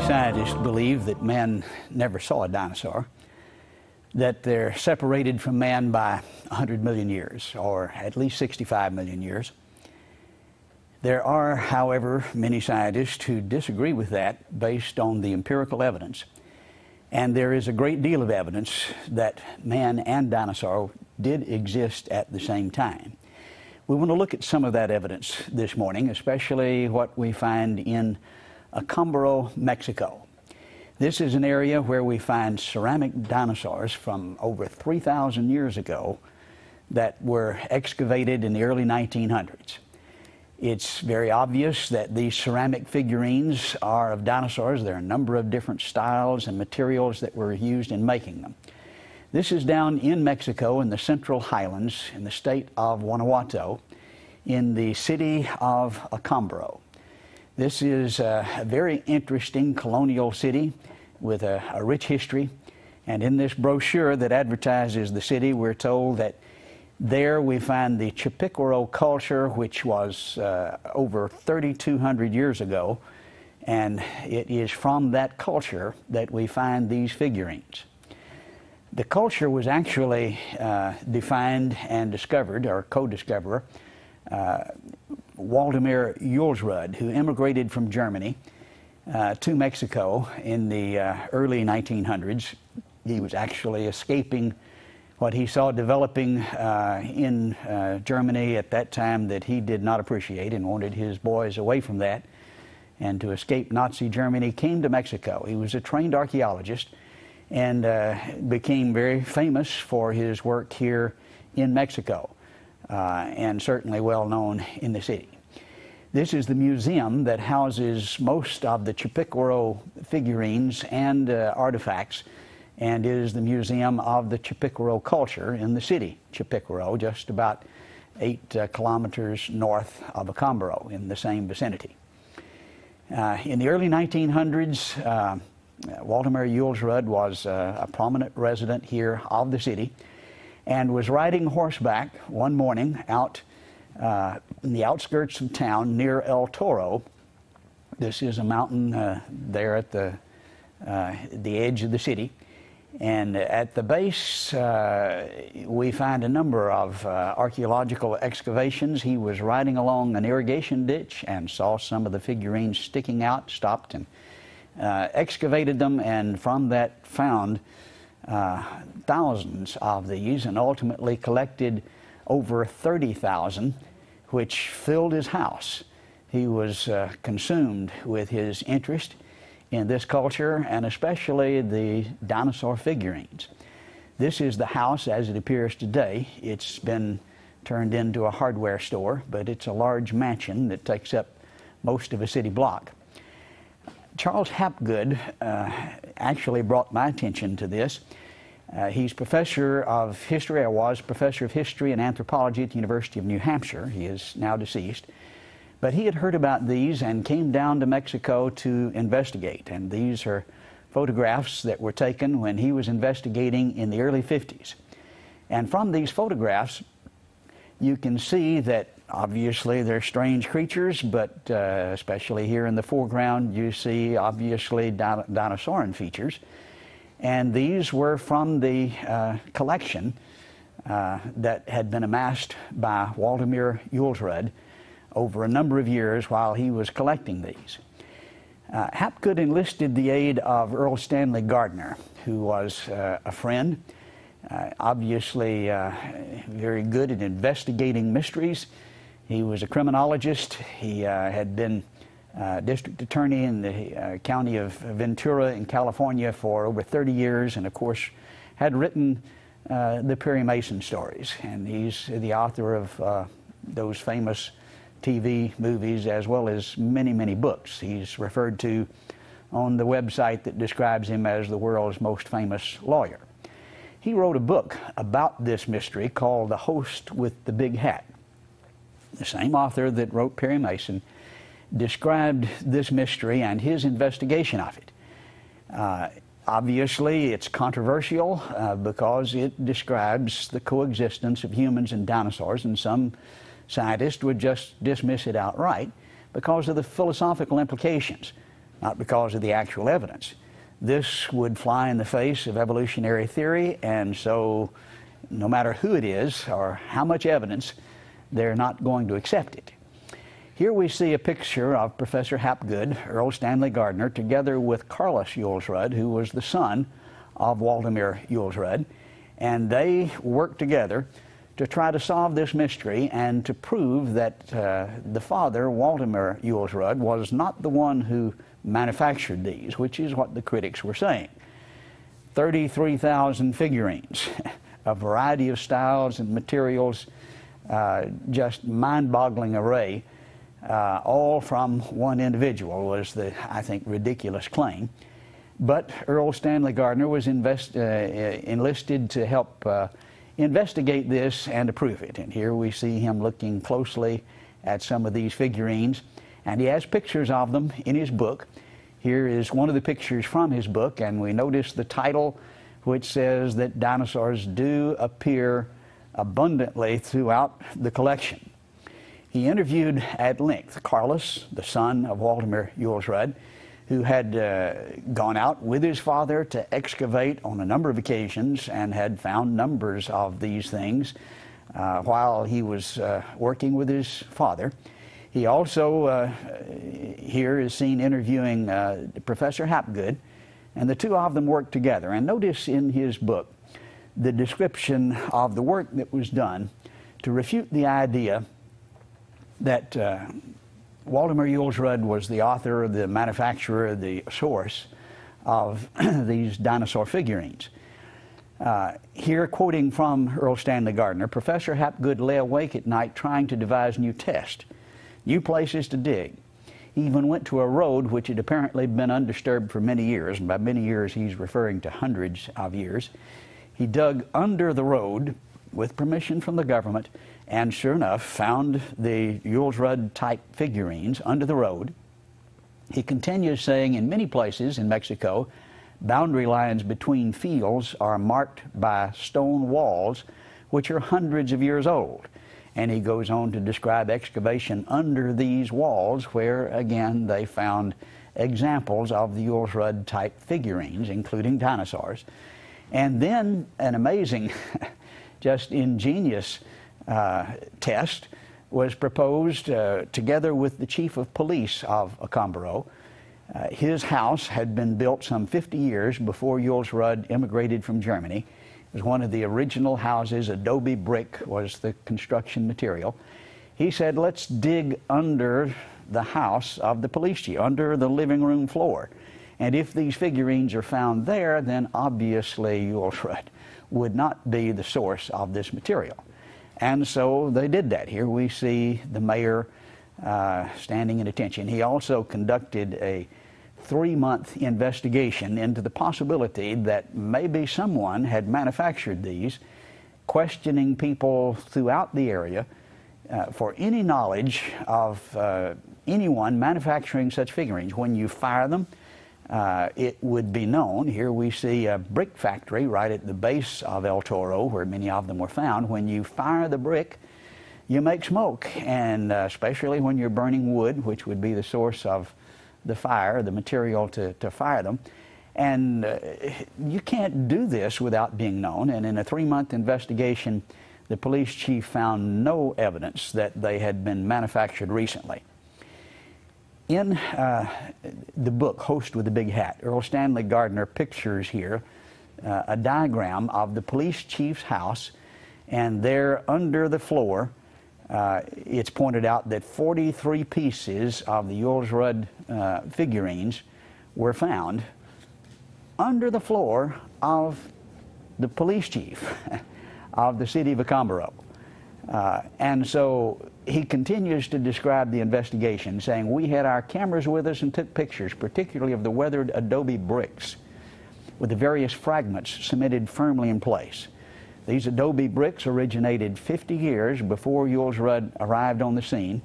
Scientists believe that man never saw a dinosaur, that they're separated from man by 100 million years, or at least 65 million years. There are, however, many scientists who disagree with that based on the empirical evidence. And there is a great deal of evidence that man and dinosaur did exist at the same time. We want to look at some of that evidence this morning, especially what we find in Acámbaro, Mexico. This is an area where we find ceramic dinosaurs from over 3,000 years ago that were excavated in the early 1900s. It's very obvious that these ceramic figurines are of dinosaurs. There are a number of different styles and materials that were used in making them. This is down in Mexico in the Central Highlands in the state of Guanajuato in the city of Acámbaro. This is a very interesting colonial city with a rich history. And in this brochure that advertises the city, we're told that there we find the Chipícuaro culture, which was over 3,200 years ago. And it is from that culture that we find these figurines. The culture was actually defined and discovered, or co-discoverer, Waldemar Julsrud, who immigrated from Germany to Mexico in the early 1900s. He was actually escaping what he saw developing in Germany at that time that he did not appreciate and wanted his boys away from that. And to escape Nazi Germany, came to Mexico. He was a trained archaeologist and became very famous for his work here in Mexico. And certainly well known in the city. This is the museum that houses most of the Chipícuaro figurines and artifacts, and is the museum of the Chipícuaro culture in the city. Chipícuaro, just about 8 kilometers north of Acámbaro in the same vicinity. In the early 1900s, Waldemar Julsrud was a prominent resident here of the city, and was riding horseback one morning out in the outskirts of town near El Toro. This is a mountain there at the edge of the city. And at the base, we find a number of archaeological excavations. He was riding along an irrigation ditch and saw some of the figurines sticking out, stopped and excavated them, and from that found thousands of these, and ultimately collected over 30,000, which filled his house. He was consumed with his interest in this culture, and especially the dinosaur figurines. This is the house as it appears today. It's been turned into a hardware store, but it's a large mansion that takes up most of a city block. Charles Hapgood actually brought my attention to this. He's professor of history, or was professor of history and anthropology at the University of New Hampshire. He is now deceased. But he had heard about these and came down to Mexico to investigate. And these are photographs that were taken when he was investigating in the early 50s. And from these photographs, you can see that obviously they're strange creatures, but especially here in the foreground, you see obviously dinosauran features. And these were from the collection that had been amassed by Waldemar Julsrud over a number of years while he was collecting these. Hapgood enlisted the aid of Earl Stanley Gardner, who was a friend, obviously very good at investigating mysteries. He was a criminologist. He had been district attorney in the county of Ventura in California for over 30 years, and of course had written the Perry Mason stories. And he's the author of those famous TV, movies, as well as many, many books. He's referred to on the website that describes him as the world's most famous lawyer. He wrote a book about this mystery called The Host with the Big Hat. The same author that wrote Perry Mason described this mystery and his investigation of it. Obviously, it's controversial because it describes the coexistence of humans and dinosaurs, and some scientists would just dismiss it outright because of the philosophical implications, not because of the actual evidence. This would fly in the face of evolutionary theory, and so no matter who it is or how much evidence, they're not going to accept it. Here we see a picture of Professor Hapgood, Earl Stanley Gardner, together with Carlos Jules Rudd, who was the son of Waldemar Jules Rudd, and they worked together to try to solve this mystery and to prove that the father, Waldemar Jules Rudd, was not the one who manufactured these, which is what the critics were saying. 33,000 figurines, a variety of styles and materials, just mind-boggling array, all from one individual was the, I think, ridiculous claim. But Earl Stanley Gardner was enlisted to help investigate this and to prove it. And here we see him looking closely at some of these figurines, and he has pictures of them in his book. Here is one of the pictures from his book, and we notice the title, which says that dinosaurs do appear abundantly throughout the collection. He interviewed at length Carlos, the son of Waldemar Jules Rudd, who had gone out with his father to excavate on a number of occasions and had found numbers of these things while he was working with his father. He also here is seen interviewing Professor Hapgood, and the two of them worked together. And notice in his book the description of the work that was done to refute the idea that Waldemar Jules Rudd was the author, the manufacturer, the source of these dinosaur figurines. Here, quoting from Earl Stanley Gardner, Professor Hapgood lay awake at night trying to devise new tests, new places to dig. He even went to a road which had apparently been undisturbed for many years, and by many years he's referring to hundreds of years. He dug under the road with permission from the government, and sure enough found the Jules Rudd type figurines under the road. He continues saying in many places in Mexico, boundary lines between fields are marked by stone walls which are hundreds of years old. And he goes on to describe excavation under these walls where, again, they found examples of the Jules Rudd type figurines, including dinosaurs. And then an amazing, just ingenious test was proposed together with the chief of police of Acámbaro. His house had been built some 50 years before Jules Rudd immigrated from Germany. It was one of the original houses. Adobe brick was the construction material. He said, let's dig under the house of the police chief, under the living room floor. And if these figurines are found there, then obviously Jules Rudd would not be the source of this material. And so they did that. Here we see the mayor standing at attention. He also conducted a 3-month investigation into the possibility that maybe someone had manufactured these, questioning people throughout the area for any knowledge of anyone manufacturing such figurines. When you fire them, it would be known. Here we see a brick factory right at the base of El Toro, where many of them were found. When you fire the brick, you make smoke, and especially when you're burning wood, which would be the source of the fire, the material to fire them. And you can't do this without being known. And in a 3-month investigation, the police chief found no evidence that they had been manufactured recently. In the book, Host with the Big Hat, Earl Stanley Gardner pictures here a diagram of the police chief's house, and there under the floor, it's pointed out that 43 pieces of the Jules Rudd figurines were found under the floor of the police chief of the city of Acámbaro. And so he continues to describe the investigation, saying, "We had our cameras with us and took pictures, particularly of the weathered adobe bricks with the various fragments cemented firmly in place. These adobe bricks originated 50 years before Jules Rudd arrived on the scene,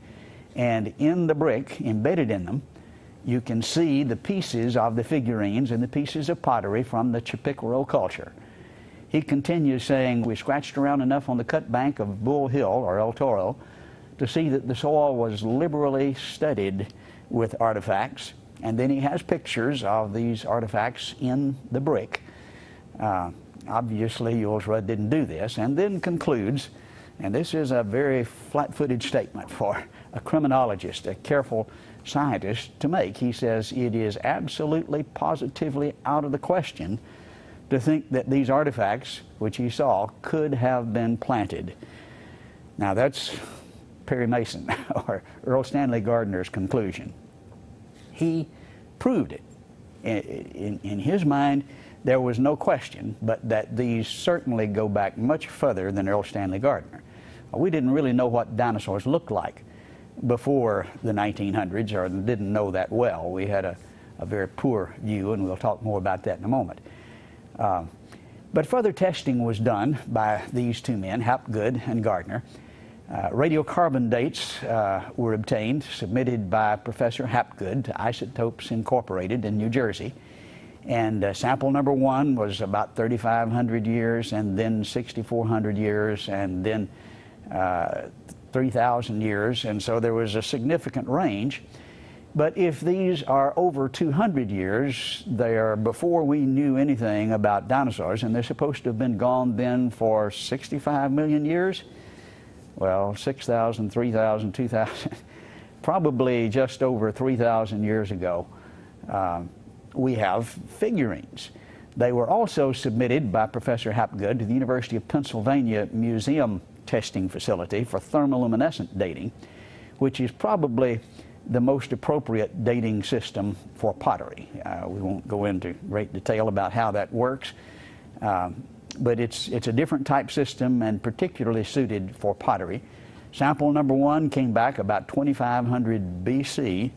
and in the brick, embedded in them, you can see the pieces of the figurines and the pieces of pottery from the Chippewa culture." He continues saying, "We scratched around enough on the cut bank of Bull Hill, or El Toro, to see that the soil was liberally studded with artifacts." And then he has pictures of these artifacts in the brick. Obviously, Jules Rudd didn't do this, and then concludes, and this is a very flat-footed statement for a criminologist, a careful scientist to make. He says, "It is absolutely, positively out of the question to think that these artifacts, which he saw, could have been planted." Now that's Perry Mason, or Earl Stanley Gardner's conclusion. He proved it. In his mind, there was no question but that these certainly go back much further than Earl Stanley Gardner. We didn't really know what dinosaurs looked like before the 1900s, or didn't know that well. We had a very poor view, and we'll talk more about that in a moment. But further testing was done by these two men, Hapgood and Gardner. Radiocarbon dates were obtained, submitted by Professor Hapgood to Isotopes Incorporated in New Jersey. And sample number one was about 3,500 years, and then 6,400 years, and then 3,000 years. And so there was a significant range. But if these are over 200 years, they are before we knew anything about dinosaurs, and they're supposed to have been gone then for 65 million years. Well, 6,000, 3,000, 2,000, probably just over 3,000 years ago, we have figurines. They were also submitted by Professor Hapgood to the University of Pennsylvania Museum Testing Facility for thermoluminescent dating, which is probably the most appropriate dating system for pottery. We won't go into great detail about how that works, but it's a different type system and particularly suited for pottery. Sample number one came back about 2,500 BC,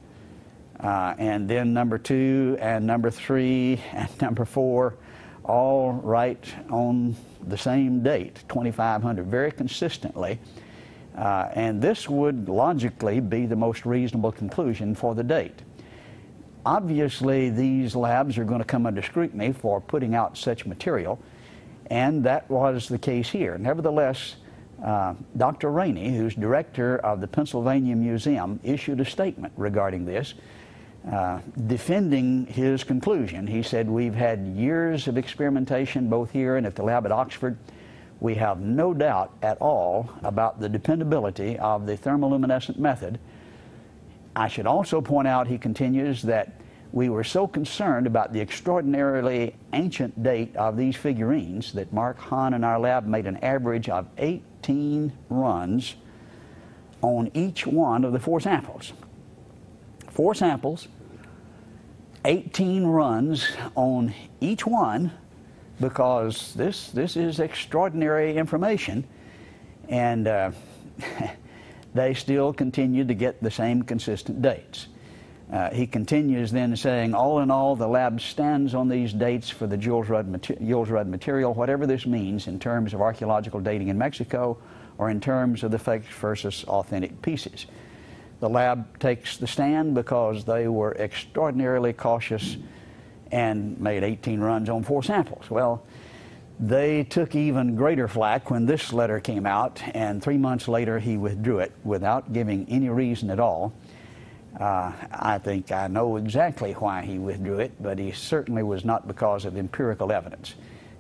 and then number two and number three and number four all right on the same date, 2,500, very consistently. And this would logically be the most reasonable conclusion for the date. Obviously, these labs are going to come under scrutiny for putting out such material, and that was the case here. Nevertheless, Dr. Rainey, who's director of the Pennsylvania Museum, issued a statement regarding this, defending his conclusion. He said, "We've had years of experimentation both here and at the lab at Oxford. We have no doubt at all about the dependability of the thermoluminescent method. I should also point out," he continues, "that we were so concerned about the extraordinarily ancient date of these figurines that Mark Hahn and our lab made an average of 18 runs on each one of the four samples. 4 samples, 18 runs on each one, because this is extraordinary information." And they still continue to get the same consistent dates. He continues then saying, "All in all, the lab stands on these dates for the Jules Rudd material, whatever this means in terms of archaeological dating in Mexico or in terms of the fake versus authentic pieces. The lab takes the stand because they were extraordinarily cautious and made 18 runs on 4 samples. Well, they took even greater flack when this letter came out, and 3 months later he withdrew it without giving any reason at all. I think I know exactly why he withdrew it, but he certainly was not because of empirical evidence.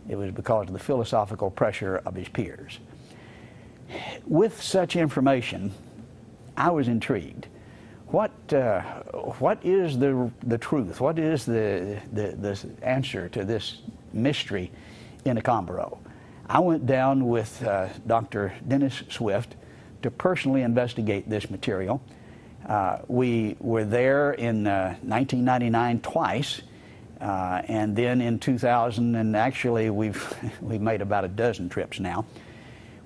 It was because of the philosophical pressure of his peers. With such information, I was intrigued. What is the truth? What is the answer to this mystery in Accombaro? I went down with Dr. Dennis Swift to personally investigate this material. We were there in 1999 twice, and then in 2000, and actually we've made about a dozen trips now.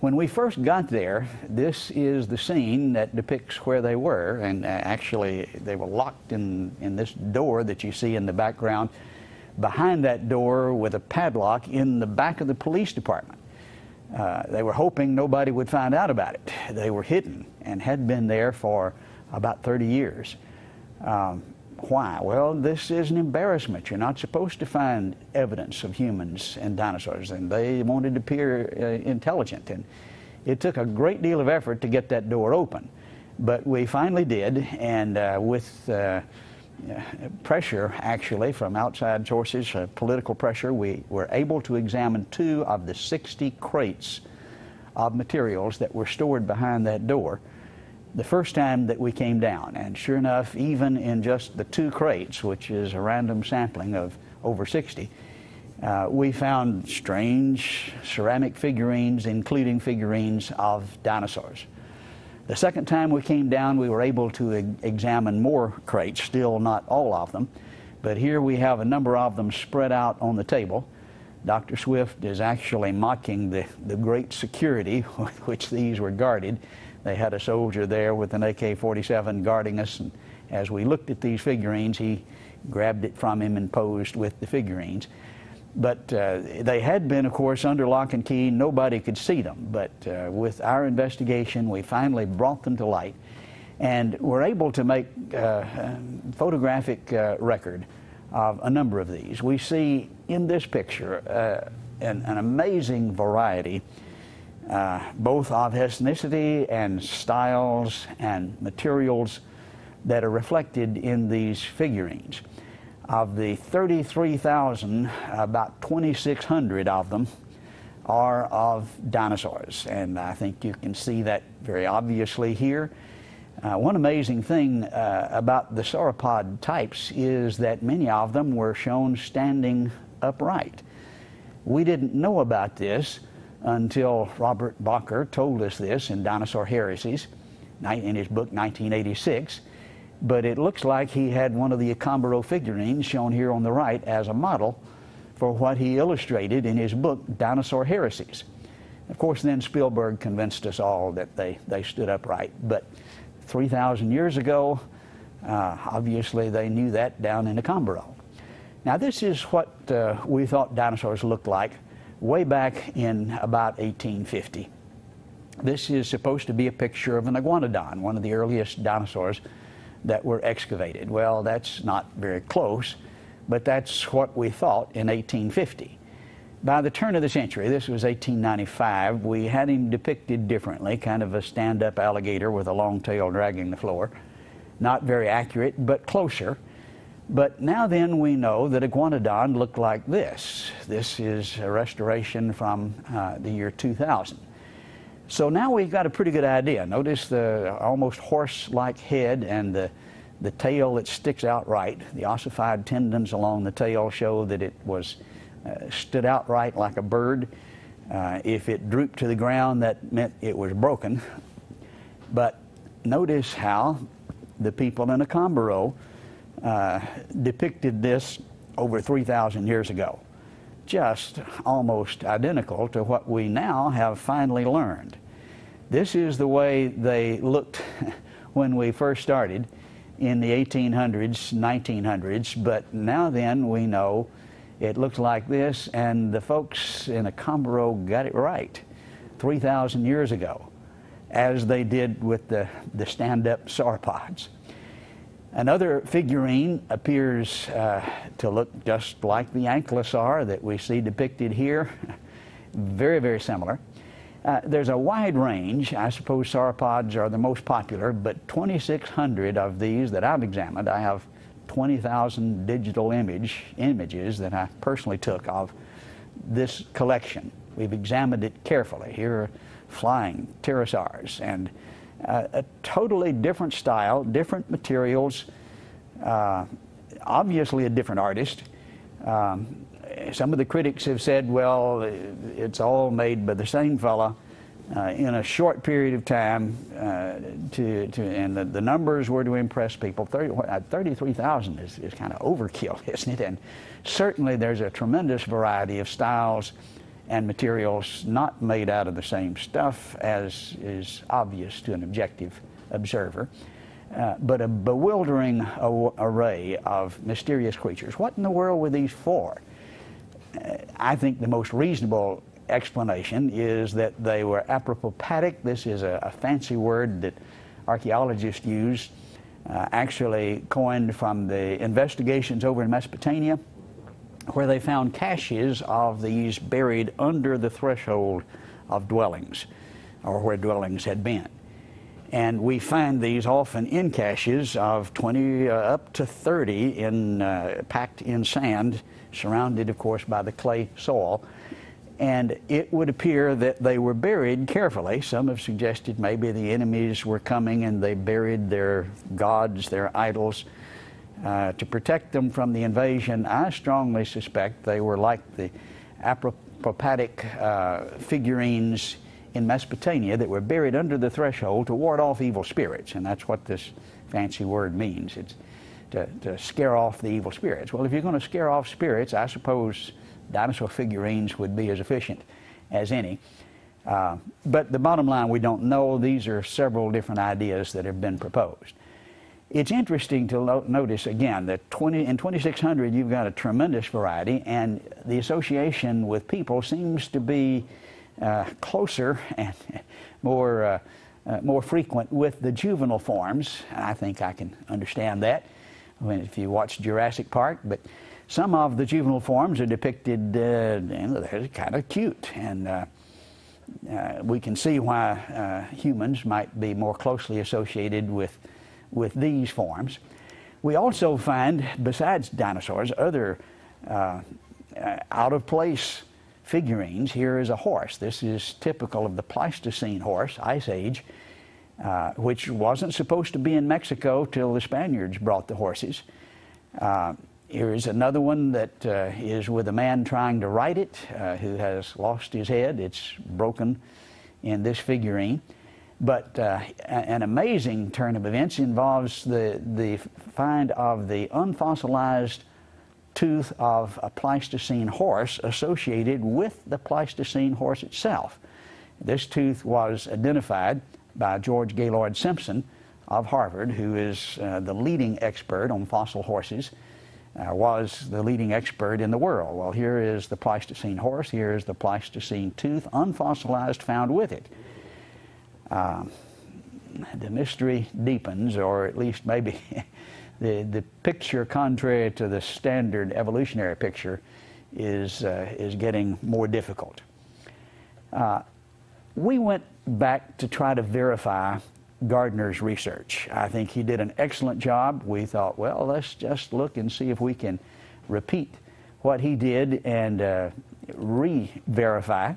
When we first got there, this is the scene that depicts where they were, and actually they were locked in this door that you see in the background, behind that door with a padlock in the back of the police department. They were hoping nobody would find out about it. They were hidden and had been there for about 30 years. Why? Well, this is an embarrassment. You're not supposed to find evidence of humans and dinosaurs, and they wanted to appear intelligent. And it took a great deal of effort to get that door open. But we finally did, and with pressure, actually, from outside sources, political pressure, we were able to examine 2 of the 60 crates of materials that were stored behind that door the first time that we came down. And sure enough, even in just the 2 crates, which is a random sampling of over 60, we found strange ceramic figurines, including figurines of dinosaurs. The second time we came down, we were able to examine more crates, still not all of them, but here we have a number of them spread out on the table. Dr. Swift is actually mocking the great security with which these were guarded. They had a soldier there with an AK-47 guarding us, and as we looked at these figurines, he grabbed it from him and posed with the figurines. But they had been, of course, under lock and key. Nobody could see them. But with our investigation, we finally brought them to light and were able to make photographic record of a number of these. We see in this picture an amazing variety, both of ethnicity and styles and materials that are reflected in these figurines. Of the 33,000, about 2,600 of them are of dinosaurs, and I think you can see that very obviously here. One amazing thing about the sauropod types is that many of them were shown standing upright. We didn't know about this until Robert Bakker told us this in Dinosaur Heresies in his book 1986. But it looks like he had one of the Accombaro figurines shown here on the right as a model for what he illustrated in his book, Dinosaur Heresies. Of course, then Spielberg convinced us all that they stood upright. But 3,000 years ago, obviously they knew that down in Accombaro. Now, this is what we thought dinosaurs looked like way back in about 1850. This is supposed to be a picture of an iguanodon, one of the earliest dinosaurs that were excavated. Well, that's not very close, but that's what we thought in 1850. By the turn of the century, this was 1895, we had him depicted differently, kind of a stand-up alligator with a long tail dragging the floor. Not very accurate, but closer. But now then we know that Iguanodon looked like this. This is a restoration from the year 2000. So now we've got a pretty good idea. Notice the almost horse-like head and the tail that sticks out right. The ossified tendons along the tail show that it was stood outright like a bird. If it drooped to the ground, that meant it was broken. But notice how the people in Accombaro depicted this over 3,000 years ago. Just almost identical to what we now have finally learned. This is the way they looked when we first started in the 1800s, 1900s, but now then we know it looks like this, and the folks in Accombaro got it right 3,000 years ago, as they did with the stand-up sauropods. Another figurine appears to look just like the ankylosaur that we see depicted here. Very, very similar. There's a wide range. I suppose sauropods are the most popular, but 2,600 of these that I've examined. I have 20,000 digital images that I personally took of this collection. We've examined it carefully. Here are flying pterosaurs, and a totally different style, different materials, obviously a different artist. Some of the critics have said, well, it's all made by the same fella in a short period of time, and the numbers were to impress people. 33,000 is kind of overkill, isn't it? And certainly there's a tremendous variety of styles and materials not made out of the same stuff, as is obvious to an objective observer, but a bewildering array of mysterious creatures. What in the world were these for? I think the most reasonable explanation is that they were apopropattic. This is a fancy word that archaeologists use, actually coined from the investigations over in Mesopotamia, where they found caches of these buried under the threshold of dwellings, or where dwellings had been. And we find these often in caches of 20 up to 30 packed in sand, surrounded, of course, by the clay soil. And it would appear that they were buried carefully. Some have suggested maybe the enemies were coming and they buried their gods, their idols, to protect them from the invasion. I strongly suspect they were like the apopropattic figurines in Mesopotamia that were buried under the threshold to ward off evil spirits. And that's what this fancy word means. It's to scare off the evil spirits. Well, if you're going to scare off spirits, I suppose dinosaur figurines would be as efficient as any. But the bottom line, we don't know. These are several different ideas that have been proposed. It's interesting to notice again that in 2600 you've got a tremendous variety, and the association with people seems to be closer and more frequent with the juvenile forms. I think I can understand that if you watch Jurassic Park, but some of the juvenile forms are depicted, they're kind of cute, and we can see why humans might be more closely associated with these forms. We also find, besides dinosaurs, other out-of-place figurines. Here is a horse. This is typical of the Pleistocene horse, Ice Age, which wasn't supposed to be in Mexico till the Spaniards brought the horses. Here's another one that is with a man trying to ride it, who has lost his head. It's broken in this figurine. But an amazing turn of events involves the find of the unfossilized tooth of a Pleistocene horse associated with the Pleistocene horse itself. This tooth was identified by George Gaylord Simpson of Harvard, who is the leading expert on fossil horses, was the leading expert in the world. Well, here is the Pleistocene horse, here is the Pleistocene tooth, unfossilized, found with it. The mystery deepens, or at least maybe the picture, contrary to the standard evolutionary picture, is getting more difficult. We went back to try to verify Gardner's research. I think he did an excellent job. We thought, well, let's just look and see if we can repeat what he did and re-verify.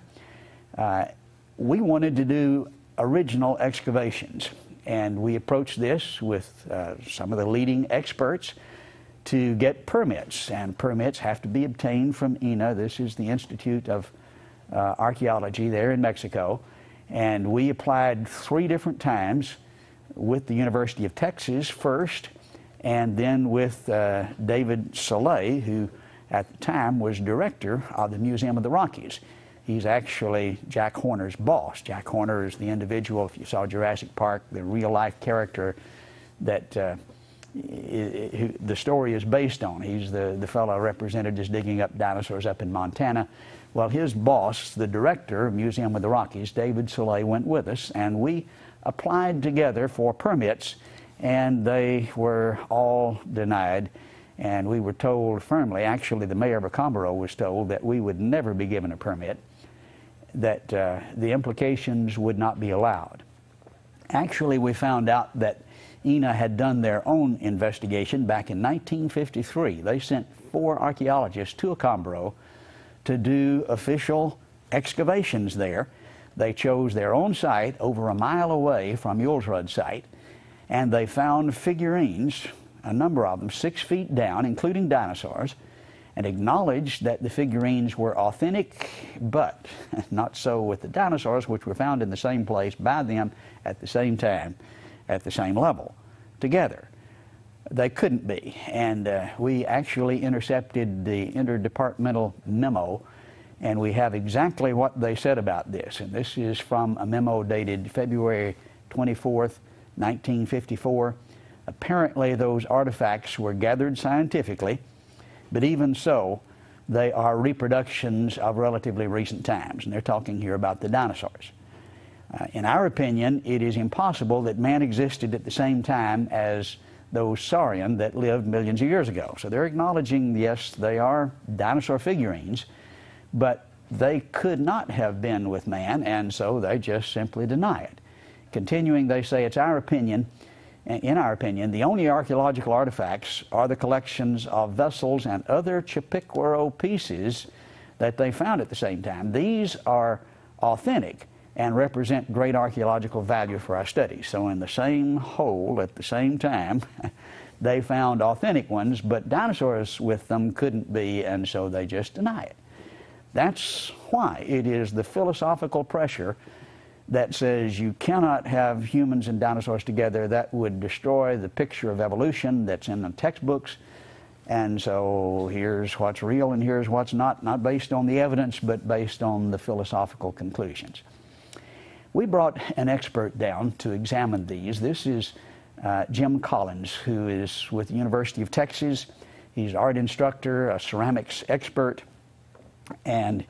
We wanted to do original excavations, and we approached this with some of the leading experts to get permits, and permits have to be obtained from INAH. This is the Institute of Archaeology there in Mexico, and we applied 3 different times with the University of Texas first, and then with David Soleil, who at the time was director of the Museum of the Rockies. He's actually Jack Horner's boss. Jack Horner is the individual, if you saw Jurassic Park, the real-life character that the story is based on. He's the fellow represented as digging up dinosaurs up in Montana. Well, his boss, the director of Museum of the Rockies, David Soleil, went with us, and we applied together for permits, and they were all denied. And we were told firmly, actually the mayor of Acambaro was told, that we would never be given a permit, that the implications would not be allowed. Actually, we found out that INAH had done their own investigation back in 1953. They sent 4 archaeologists to Acambaro to do official excavations there. They chose their own site over a mile away from Julsrud site, and they found figurines, a number of them, 6 feet down, including dinosaurs, and acknowledged that the figurines were authentic, but not so with the dinosaurs, which were found in the same place by them at the same time, at the same level, together. They couldn't be, and we actually intercepted the interdepartmental memo And we have exactly what they said about this. And this is from a memo dated February 24th, 1954. Apparently, those artifacts were gathered scientifically, but even so, they are reproductions of relatively recent times. And they're talking here about the dinosaurs. In our opinion, it is impossible that man existed at the same time as those saurian that lived millions of years ago. So they're acknowledging, yes, they are dinosaur figurines, but they could not have been with man, and so they just simply deny it. Continuing, they say, it's our opinion, in our opinion, the only archaeological artifacts are the collections of vessels and other Chipiquaro pieces that they found at the same time. These are authentic and represent great archaeological value for our studies. So in the same hole at the same time, they found authentic ones, but dinosaurs with them couldn't be, and so they just deny it. That's why it is the philosophical pressure that says you cannot have humans and dinosaurs together. That would destroy the picture of evolution that's in the textbooks. And so here's what's real and here's what's not based on the evidence, but based on the philosophical conclusions. We brought an expert down to examine these. This is Jim Collins, who is with the University of Texas. He's an art instructor, a ceramics expert, and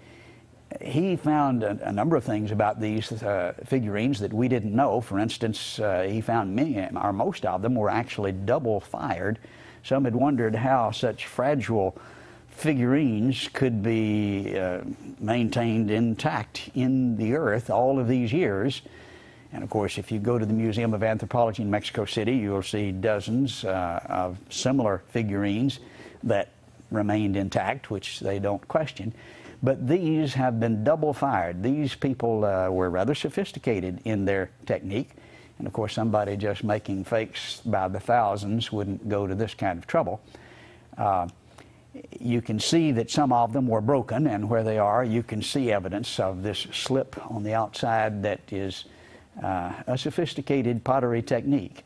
he found a number of things about these figurines that we didn't know. For instance, he found many, or most of them, were actually double-fired. Some had wondered how such fragile figurines could be maintained intact in the earth all of these years. And of course, if you go to the Museum of Anthropology in Mexico City, you'll see dozens of similar figurines that remained intact, which they don't question. But these have been double fired. These people were rather sophisticated in their technique. And of course, somebody just making fakes by the thousands wouldn't go to this kind of trouble. You can see that some of them were broken, and where they are, you can see evidence of this slip on the outside that is a sophisticated pottery technique.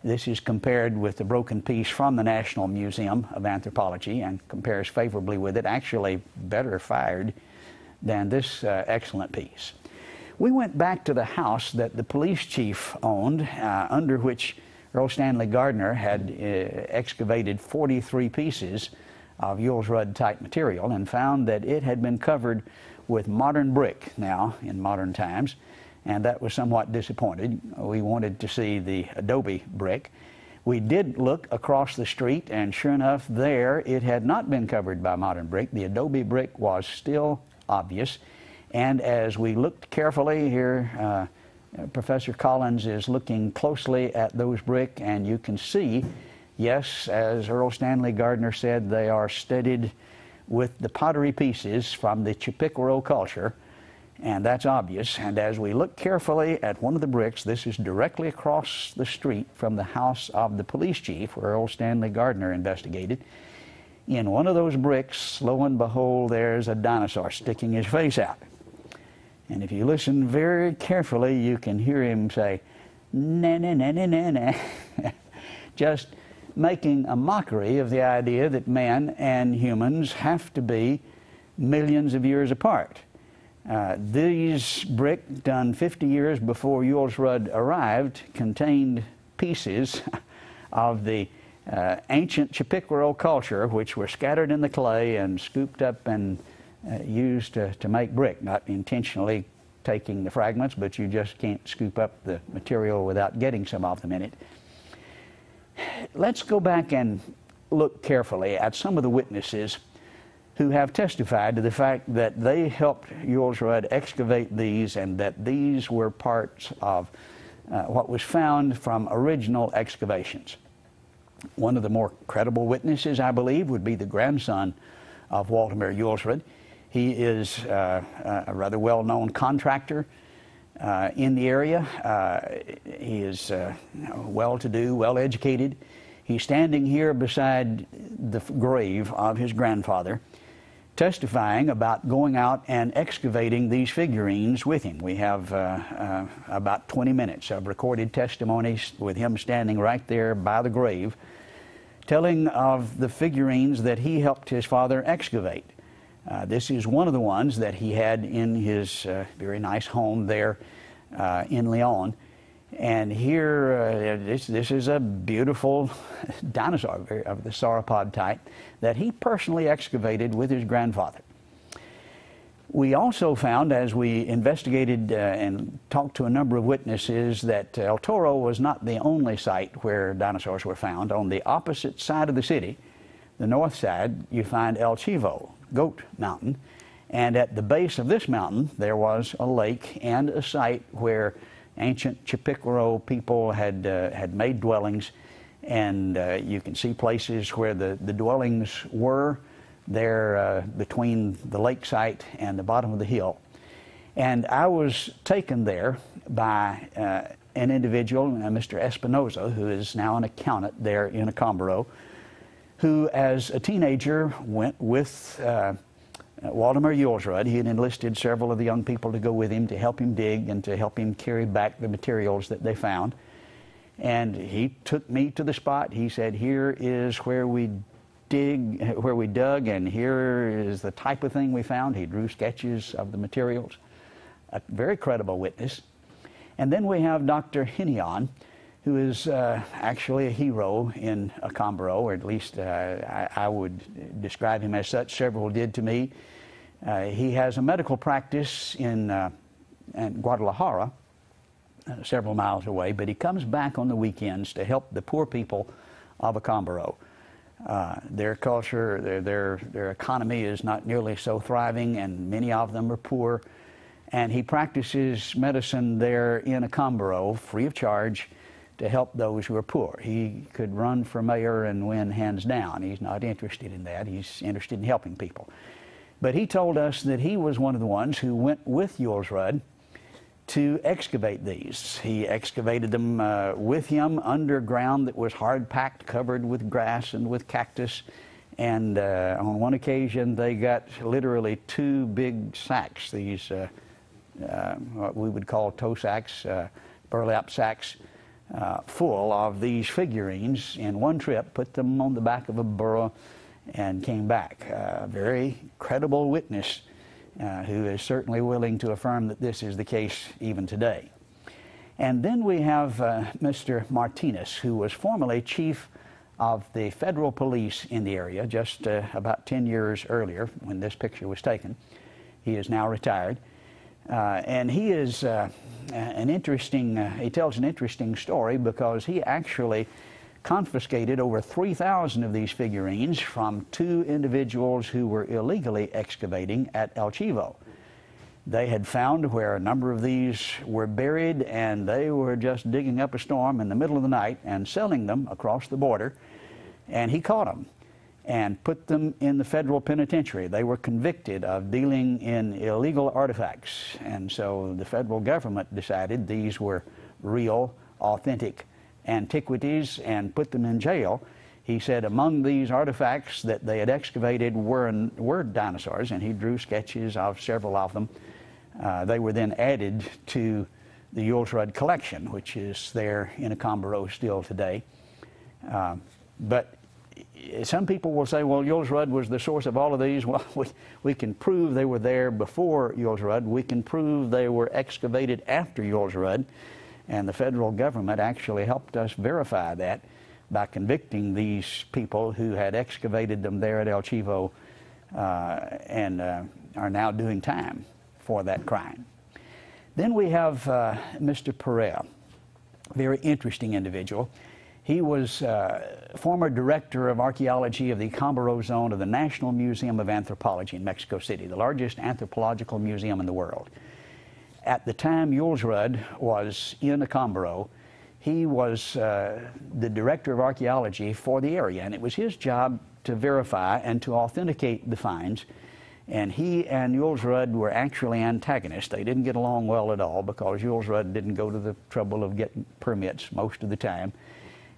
This is compared with the broken piece from the National Museum of Anthropology and compares favorably with it, actually better fired than this excellent piece. We went back to the house that the police chief owned, under which Earl Stanley Gardner had excavated 43 pieces of Yules Rud type material, and found that it had been covered with modern brick now in modern times, and that was somewhat disappointed. We wanted to see the adobe brick. We did look across the street, and sure enough, there it had not been covered by modern brick. The adobe brick was still obvious, and as we looked carefully here, Professor Collins is looking closely at those brick, and you can see, yes, as Earl Stanley Gardner said, they are studded with the pottery pieces from the Chipiquaro culture, and that's obvious. And as we look carefully at one of the bricks, this is directly across the street from the house of the police chief where Earl Stanley Gardner investigated. In one of those bricks, lo and behold, there's a dinosaur sticking his face out. And if you listen very carefully, you can hear him say, "Na na na na na na," just making a mockery of the idea that man and humans have to be millions of years apart. These brick, done 50 years before Yules Rud arrived, contained pieces of the ancient Chipiquaro culture, which were scattered in the clay and scooped up and used to make brick, not intentionally taking the fragments, but you just can't scoop up the material without getting some of them in it. Let's go back and look carefully at some of the witnesses who have testified to the fact that they helped Yules Rud excavate these, and that these were parts of what was found from original excavations. One of the more credible witnesses, I believe, would be the grandson of Waldemar Yules Rud. He is a rather well-known contractor in the area. He is well-to-do, well-educated. He's standing here beside the grave of his grandfather, testifying about going out and excavating these figurines with him. We have about 20 minutes of recorded testimonies with him standing right there by the grave, telling of the figurines that he helped his father excavate. This is one of the ones that he had in his very nice home there in Lyon. And here, this is a beautiful dinosaur of the sauropod type that he personally excavated with his grandfather. We also found, as we investigated and talked to a number of witnesses, that El Toro was not the only site where dinosaurs were found. On the opposite side of the city, the north side, you find El Chivo, Goat Mountain. And at the base of this mountain, there was a lake and a site where ancient Chipicoro people had made dwellings. And you can see places where the dwellings were there between the lake site and the bottom of the hill. And I was taken there by an individual, Mr. Espinoza, who is now an accountant there in Acámbaro, who as a teenager went with Waldemar Julsrud. He had enlisted several of the young people to go with him to help him dig and to help him carry back the materials that they found. And he took me to the spot. He said, here is where we dug, and here is the type of thing we found. He drew sketches of the materials. A very credible witness. And then we have Dr. Hinion, who is actually a hero in Acámbaro, or at least I would describe him as such. Several did to me. He has a medical practice in Guadalajara, several miles away, but he comes back on the weekends to help the poor people of Acámbaro. Their culture, their economy is not nearly so thriving, and many of them are poor. And he practices medicine there in Acámbaro free of charge to help those who are poor. He could run for mayor and win hands down. He's not interested in that. He's interested in helping people. But he told us that he was one of the ones who went with Julsrud to excavate these. He excavated them with him underground that was hard-packed, covered with grass and with cactus. And on one occasion, they got literally 2 big sacks, these what we would call toe sacks, burlap sacks, full of these figurines in one trip, put them on the back of a burro, and came back. A very credible witness who is certainly willing to affirm that this is the case even today. And then we have Mr. Martinez, who was formerly chief of the federal police in the area just about 10 years earlier when this picture was taken. He is now retired. And he is he tells an interesting story because he actually confiscated over 3,000 of these figurines from 2 individuals who were illegally excavating at El Chivo. They had found where a number of these were buried, and they were just digging up a storm in the middle of the night and selling them across the border. And he caught them and put them in the federal penitentiary. They were convicted of dealing in illegal artifacts. And so the federal government decided these were real, authentic antiquities and put them in jail. He said among these artifacts that they had excavated were dinosaurs, and he drew sketches of several of them. They were then added to the Julsrud collection, which is there in Acámbaro still today. But some people will say, well, Julsrud was the source of all of these. Well, we can prove they were there before Julsrud. We can prove they were excavated after Julsrud. And the federal government actually helped us verify that by convicting these people who had excavated them there at El Chivo and are now doing time for that crime. Then we have Mr. Perea, a very interesting individual. He was former director of archaeology of the Acámbaro zone of the National Museum of Anthropology in Mexico City, the largest anthropological museum in the world. At the time Julsrud was in Acámbaro, he was the director of archaeology for the area, and it was his job to verify and to authenticate the finds. And he and Julsrud were actually antagonists. They didn't get along well at all because Julsrud didn't go to the trouble of getting permits most of the time.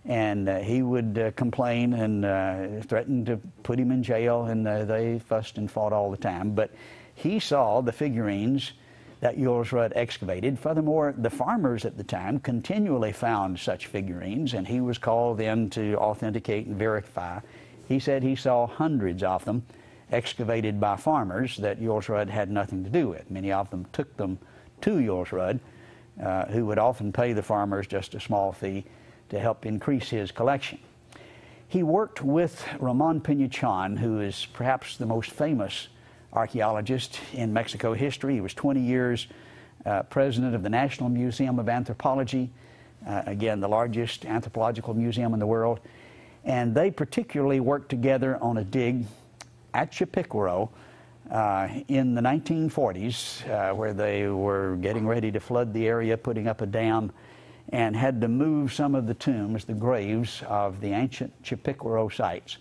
And he would complain and threaten to put him in jail, and they fussed and fought all the time. But he saw the figurines that Julsrud excavated. Furthermore, the farmers at the time continually found such figurines, and he was called in to authenticate and verify. He said he saw hundreds of them, excavated by farmers that Jules Rudd had nothing to do with. Many of them took them to Jules Rudd, who would often pay the farmers just a small fee to help increase his collection. He worked with Ramon Pinachon, who is perhaps the most famous archaeologist in Mexico history. He was 20 years president of the National Museum of Anthropology, again, the largest anthropological museum in the world. And they particularly worked together on a dig at Chipicoro in the 1940s, where they were getting ready to flood the area, putting up a dam, and had to move some of the tombs, the graves of the ancient Chipicoro sites.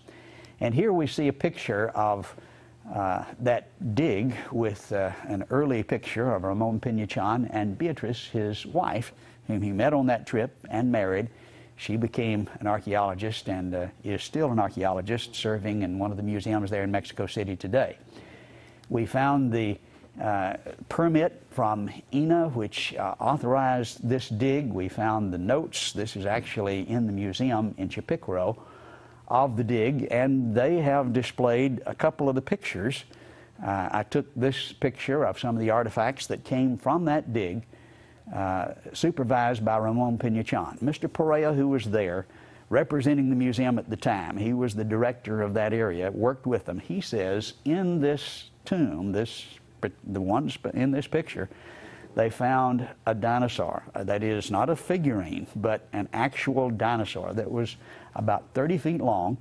And here we see a picture of that dig with an early picture of Ramon Pinachon and Beatrice, his wife, whom he met on that trip and married. She became an archaeologist and is still an archaeologist, serving in one of the museums there in Mexico City today. We found the permit from INAH, which authorized this dig. We found the notes. This is actually in the museum in Chipicoro of the dig, and they have displayed a couple of the pictures. I took this picture of some of the artifacts that came from that dig, supervised by Ramon Pinachon. Mr. Perea, who was there representing the museum at the time, he was the director of that area, worked with them. He says in this tomb, the ones in this picture, they found a dinosaur. That is not a figurine, but an actual dinosaur that was about 30 feet long.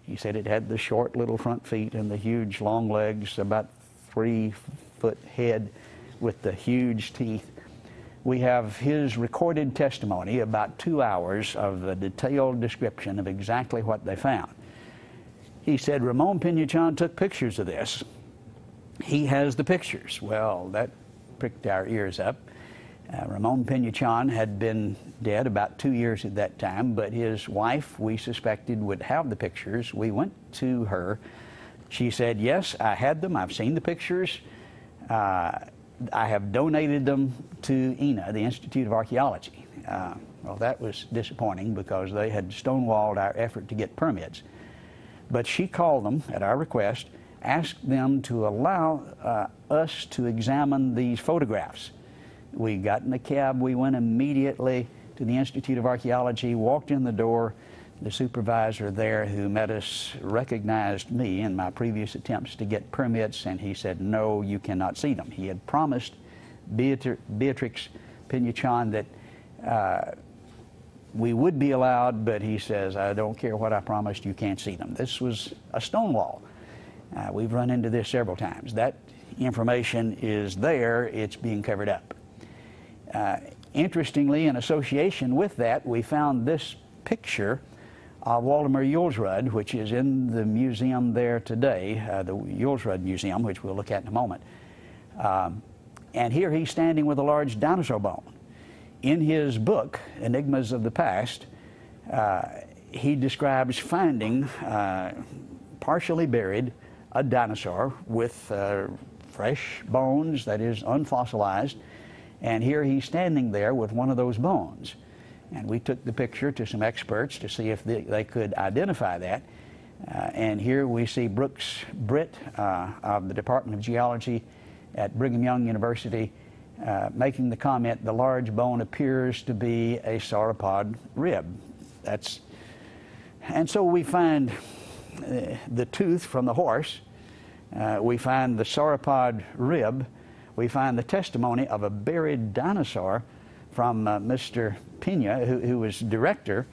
He said it had the short little front feet and the huge long legs, about 3-foot head with the huge teeth. We have his recorded testimony, about 2 hours of a detailed description of exactly what they found. He said Ramon Pinachon took pictures of this. He has the pictures. Well, that pricked our ears up. Ramon Pinachon had been dead about 2 years at that time, but his wife, we suspected, would have the pictures. We went to her. She said, yes, I had them. I've seen the pictures. I have donated them to INAH, the Institute of Archaeology. Well, that was disappointing because they had stonewalled our effort to get permits. But she called them at our request, asked them to allow us to examine these photographs. We got in a cab. We went immediately to the Institute of Archaeology, walked in the door. The supervisor there who met us recognized me in my previous attempts to get permits, and he said, no, you cannot see them. He had promised Beatrix Pinachon that we would be allowed, but he says, I don't care what I promised, you can't see them. This was a stonewall. We've run into this several times. That information is there, it's being covered up. Interestingly, in association with that, we found this picture of Waldemar Jules Rudd, which is in the museum there today, the Jules Rudd Museum, which we'll look at in a moment. And here he's standing with a large dinosaur bone. In his book, Enigmas of the Past, he describes finding, partially buried, a dinosaur with fresh bones, that is unfossilized, and here he's standing there with one of those bones. And we took the picture to some experts to see if they could identify that. And here we see Brooks Britt of the Department of Geology at Brigham Young University making the comment, the large bone appears to be a sauropod rib. And so we find the tooth from the horse, we find the sauropod rib, we find the testimony of a buried dinosaur from Mr. Pena, who was director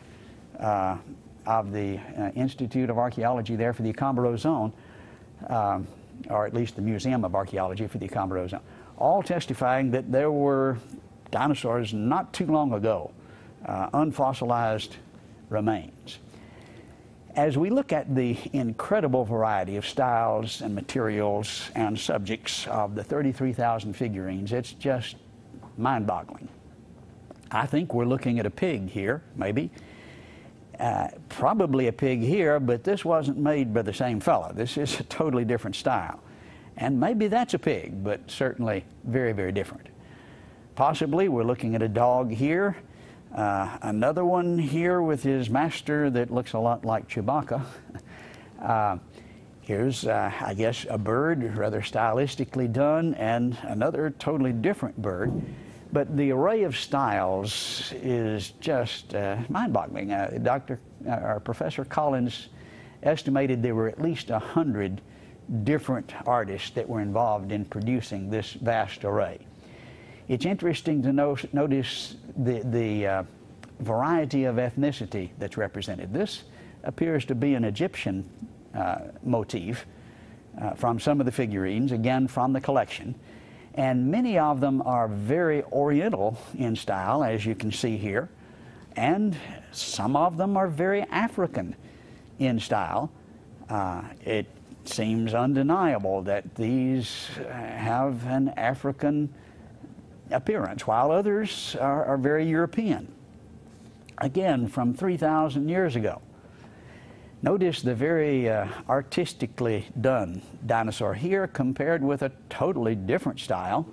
of the Institute of Archaeology there for the Acámbaro Zone, or at least the Museum of Archaeology for the Acámbaro Zone, all testifying that there were dinosaurs not too long ago, unfossilized remains. As we look at the incredible variety of styles and materials and subjects of the 33,000 figurines, it's just mind-boggling. I think we're looking at a pig here, maybe. Probably a pig here, but this wasn't made by the same fellow. This is a totally different style. And maybe that's a pig, but certainly very, very different. Possibly we're looking at a dog here. Another one here with his master that looks a lot like Chewbacca. Here's, I guess, a bird, rather stylistically done, and another totally different bird. But the array of styles is just mind-boggling. Professor Collins estimated there were at least 100 different artists that were involved in producing this vast array. It's interesting to notice the variety of ethnicity that's represented. This appears to be an Egyptian motif from some of the figurines, again from the collection. And many of them are very Oriental in style, as you can see here. And some of them are very African in style. It seems undeniable that these have an African appearance, while others are very European. Again, from 3,000 years ago. Notice the very artistically done dinosaur here compared with a totally different style,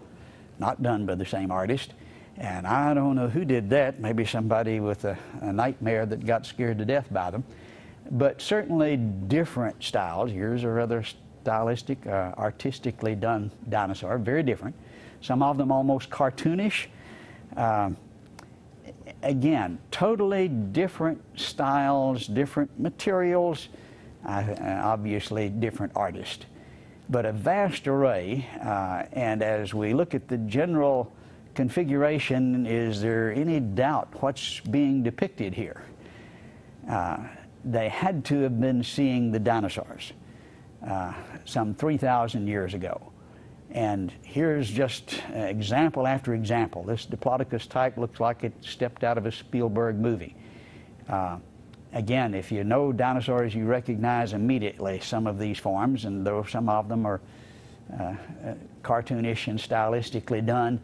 not done by the same artist. And I don't know who did that, maybe somebody with a nightmare that got scared to death by them. But certainly different styles. Here's a rather stylistic, artistically done dinosaur, very different. Some of them almost cartoonish. Again, totally different styles, different materials, obviously different artists. But a vast array, and as we look at the general configuration, is there any doubt what's being depicted here? They had to have been seeing the dinosaurs some 3,000 years ago. And here's just example after example. This Diplodocus type looks like it stepped out of a Spielberg movie. Again, if you know dinosaurs, you recognize immediately some of these forms, and though some of them are cartoonish and stylistically done,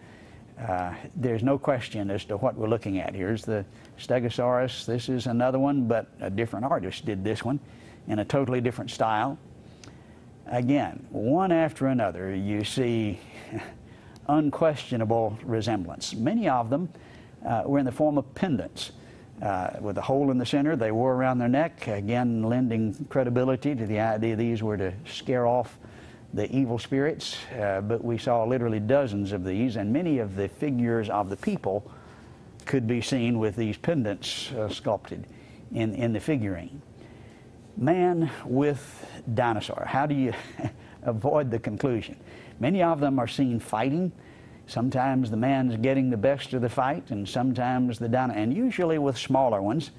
there's no question as to what we're looking at. Here's the Stegosaurus. This is another one, but a different artist did this one in a totally different style. Again, one after another, you see unquestionable resemblance. Many of them were in the form of pendants with a hole in the center they wore around their neck, again lending credibility to the idea these were to scare off the evil spirits. But we saw literally dozens of these, and many of the figures of the people could be seen with these pendants sculpted in the figurine. Man with dinosaur. How do you avoid the conclusion? Many of them are seen fighting. Sometimes the man's getting the best of the fight, and sometimes the dinosaur, and usually with smaller ones.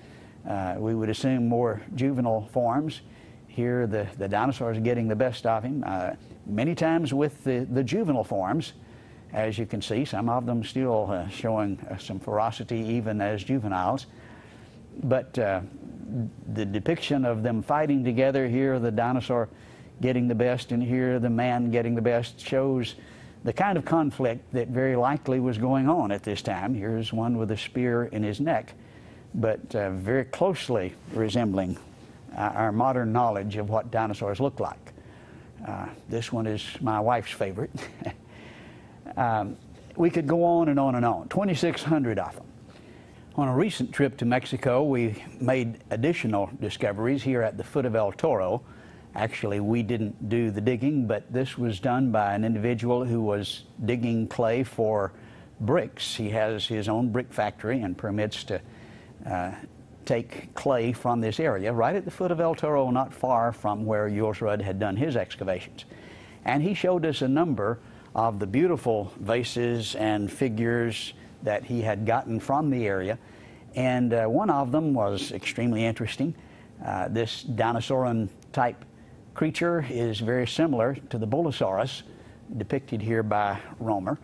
We would assume more juvenile forms. Here the dinosaur is getting the best of him. Many times with the juvenile forms, as you can see, some of them still showing some ferocity even as juveniles. But the depiction of them fighting together, here the dinosaur getting the best and here the man getting the best, shows the kind of conflict that very likely was going on at this time. Here's one with a spear in his neck, but very closely resembling our modern knowledge of what dinosaurs look like. This one is my wife's favorite. We could go on and on and on. 2,600 of them. On a recent trip to Mexico, we made additional discoveries here at the foot of El Toro. Actually, we didn't do the digging, but this was done by an individual who was digging clay for bricks. He has his own brick factory and permits to take clay from this area right at the foot of El Toro, not far from where Jules Rudd had done his excavations. And he showed us a number of the beautiful vases and figures that he had gotten from the area, and one of them was extremely interesting. This dinosauran type creature is very similar to the Bullosaurus depicted here by Romer.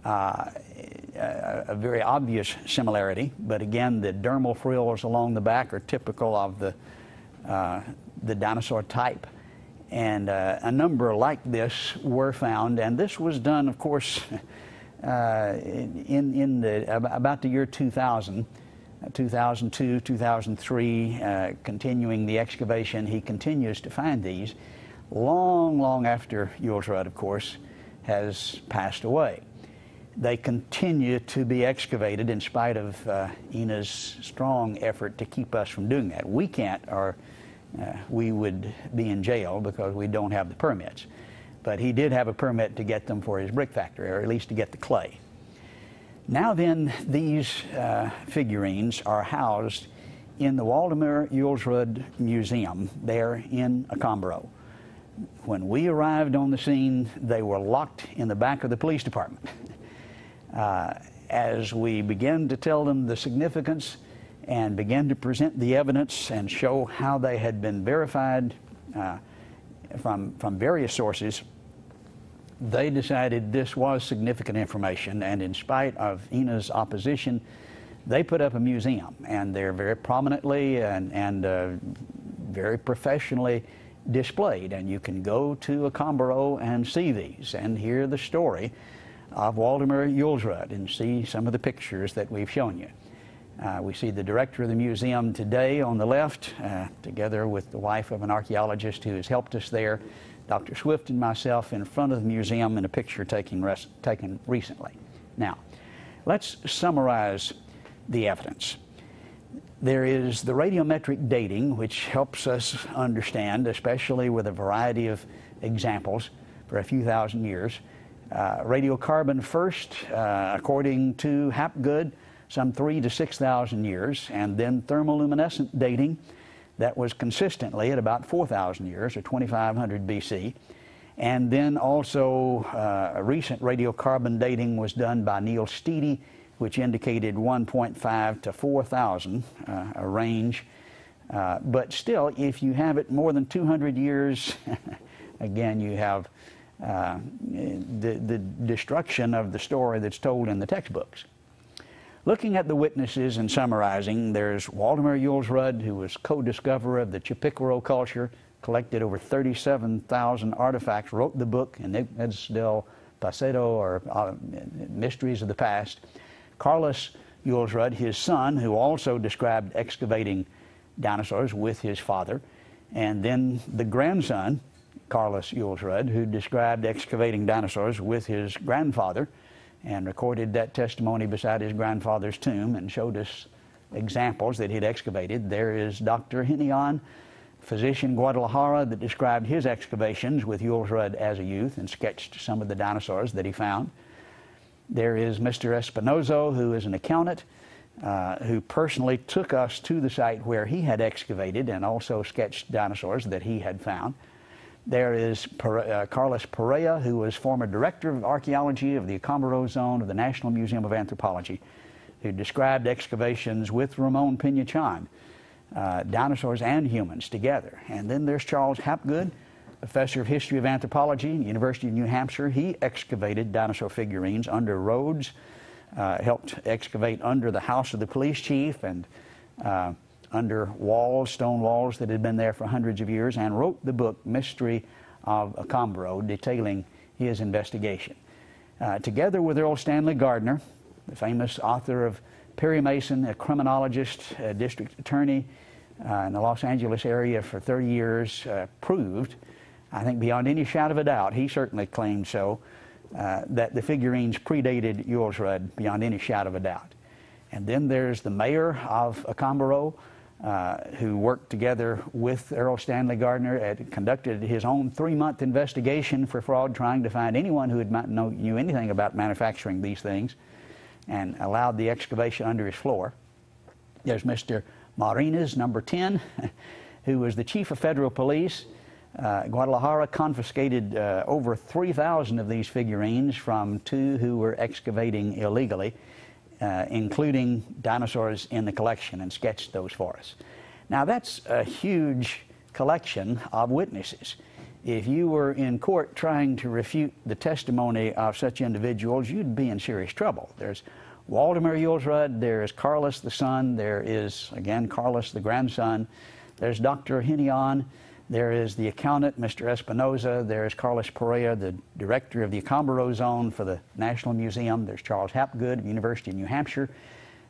A very obvious similarity, but again the dermal frills along the back are typical of the dinosaur type. And a number like this were found, and this was done, of course, in about the year 2000, 2002, 2003, continuing the excavation. He continues to find these long after Jules Rudd, of course, has passed away. They continue to be excavated in spite of INA's strong effort to keep us from doing that. We can't, or we would be in jail because we don't have the permits. But he did have a permit to get them for his brick factory, or at least to get the clay. Now then, these figurines are housed in the Waldemar Julsrud Museum there in Accombero. When we arrived on the scene, they were locked in the back of the police department. As we began to tell them the significance and began to present the evidence and show how they had been verified from various sources, they decided this was significant information, and in spite of Ina's opposition, they put up a museum, and they're very prominently and very professionally displayed, and you can go to Accombero and see these and hear the story of Waldemar Julsrud and see some of the pictures that we've shown you. We see the director of the museum today on the left, together with the wife of an archaeologist who has helped us there, Dr. Swift and myself in front of the museum in a picture taken recently. Now, let's summarize the evidence. There is the radiometric dating, which helps us understand, especially with a variety of examples for a few thousand years. Radiocarbon first, according to Hapgood, some 3,000 to 6,000 years, and then thermoluminescent dating that was consistently at about 4,000 years, or 2,500 BC. And then also a recent radiocarbon dating was done by Neil Steedy, which indicated 1.5 to 4,000, a range. But still, if you have it more than 200 years, again, you have the destruction of the story that's told in the textbooks. Looking at the witnesses and summarizing, there's Waldemar Julsrud, who was co-discoverer of the Chipicoro culture, collected over 37,000 artifacts, wrote the book, Enigmas del Pasado, or Mysteries of the Past. Carlos Julsrud, his son, who also described excavating dinosaurs with his father, and then the grandson, Carlos Julsrud, who described excavating dinosaurs with his grandfather, and recorded that testimony beside his grandfather's tomb and showed us examples that he'd excavated. There is Dr. Hinion, physician Guadalajara, that described his excavations with Julsrud as a youth and sketched some of the dinosaurs that he found. There is Mr. Espinozo, who is an accountant, who personally took us to the site where he had excavated and also sketched dinosaurs that he had found. There is Carlos Perea, who was former director of archaeology of the Accombero Zone of the National Museum of Anthropology, who described excavations with Ramon Pinachon, dinosaurs and humans together. And then there's Charles Hapgood, professor of history of anthropology at the University of New Hampshire. He excavated dinosaur figurines under roads, helped excavate under the house of the police chief and under walls, stone walls that had been there for hundreds of years, and wrote the book Mystery of Accombero, detailing his investigation. Together with Earl Stanley Gardner, the famous author of Perry Mason, a criminologist, a district attorney in the Los Angeles area for 30 years, proved, I think beyond any shadow of a doubt, he certainly claimed so, that the figurines predated Julsrud beyond any shadow of a doubt. And then there's the mayor of Accombero, who worked together with Earl Stanley Gardner and conducted his own 3-month investigation for fraud, trying to find anyone who knew anything about manufacturing these things, and allowed the excavation under his floor. There's Mr. Marinas, number 10, who was the chief of federal police. Guadalajara confiscated over 3,000 of these figurines from 2 who were excavating illegally, including dinosaurs in the collection, and sketched those for us. Now that's a huge collection of witnesses. If you were in court trying to refute the testimony of such individuals, you'd be in serious trouble. There's Waldemar Julsrud, there's Carlos the son, there is, again, Carlos the grandson, there's Dr. Hinion, there is the accountant, Mr. Espinoza, there's Carlos Perea, the director of the Accombero Zone for the National Museum, there's Charles Hapgood of the University of New Hampshire,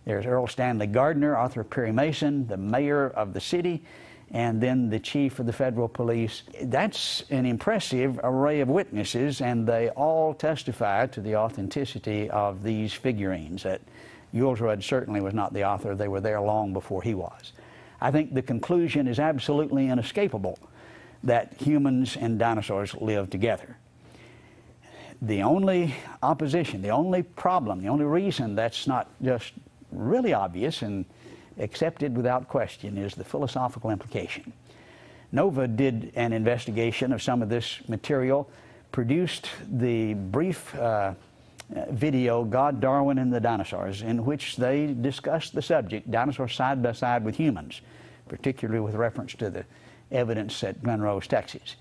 there's Earl Stanley Gardner, author of Perry Mason, the mayor of the city, and then the chief of the federal police. That's an impressive array of witnesses, and they all testify to the authenticity of these figurines, that Julsrud certainly was not the author. They were there long before he was. I think the conclusion is absolutely inescapable that humans and dinosaurs lived together. The only opposition, the only problem, the only reason that's not just really obvious and accepted without question is the philosophical implication. NOVA did an investigation of some of this material, produced the brief video, God, Darwin, and the Dinosaurs, in which they discussed the subject, dinosaurs side by side with humans, particularly with reference to the evidence at Glen Rose, Texas.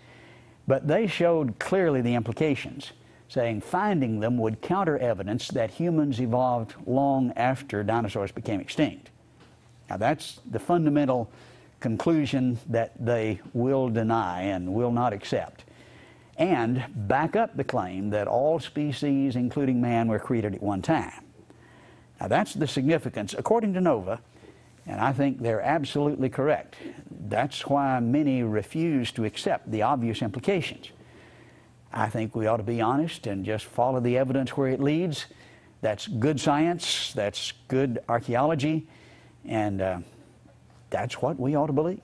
But they showed clearly the implications, saying finding them would counter evidence that humans evolved long after dinosaurs became extinct. Now that's the fundamental conclusion that they will deny and will not accept, and back up the claim that all species, including man, were created at one time. Now that's the significance, according to NOVA, and I think they're absolutely correct. That's why many refuse to accept the obvious implications. I think we ought to be honest and just follow the evidence where it leads. That's good science, that's good archaeology, and that's what we ought to believe.